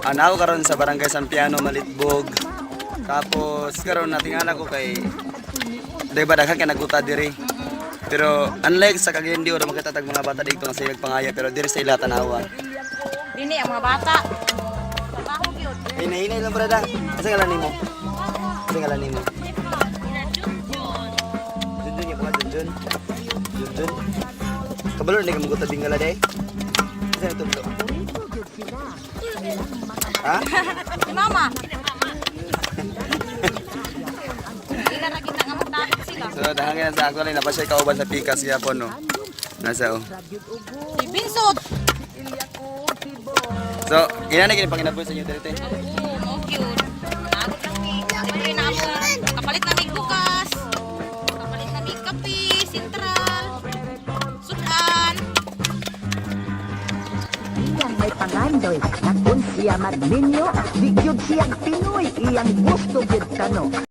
anaw karon sa Barangay San Piano, Malitbog. Tapos karon natingala ko kay diba daghan ka naguta diri. Pero unlike sa Cagayan de Oro makita tag mga bata dito nga sila nagpangaya pero diri sa ila tanawa. Dini ang mga bata. Trabaho gyud. Hinay-hinay lang brada. Asa ngalan nimo? Asa ngalan nimo? Junjun ya bukan Junjun. Junjun. Kabalo ni kamu guta bingala day. Asa ito bro? Ha? Si mama. Ila ra kita nga magtakot sila. So dahangin sa ako lang napasay kauban sa pikas gyapon no. Nasa oh. Si Binsot. So, ina na gini panginabuhi sa inyo dito. Oo, cute. Nagot lang mi. Siyempre na ako. Kapalit na mi bukas. Kapalit na mi kape, sentral, sudan. Iyang may pangandoy, na kung siya magninyo, di gyud siya Pinoy, iyang gusto gyud kano.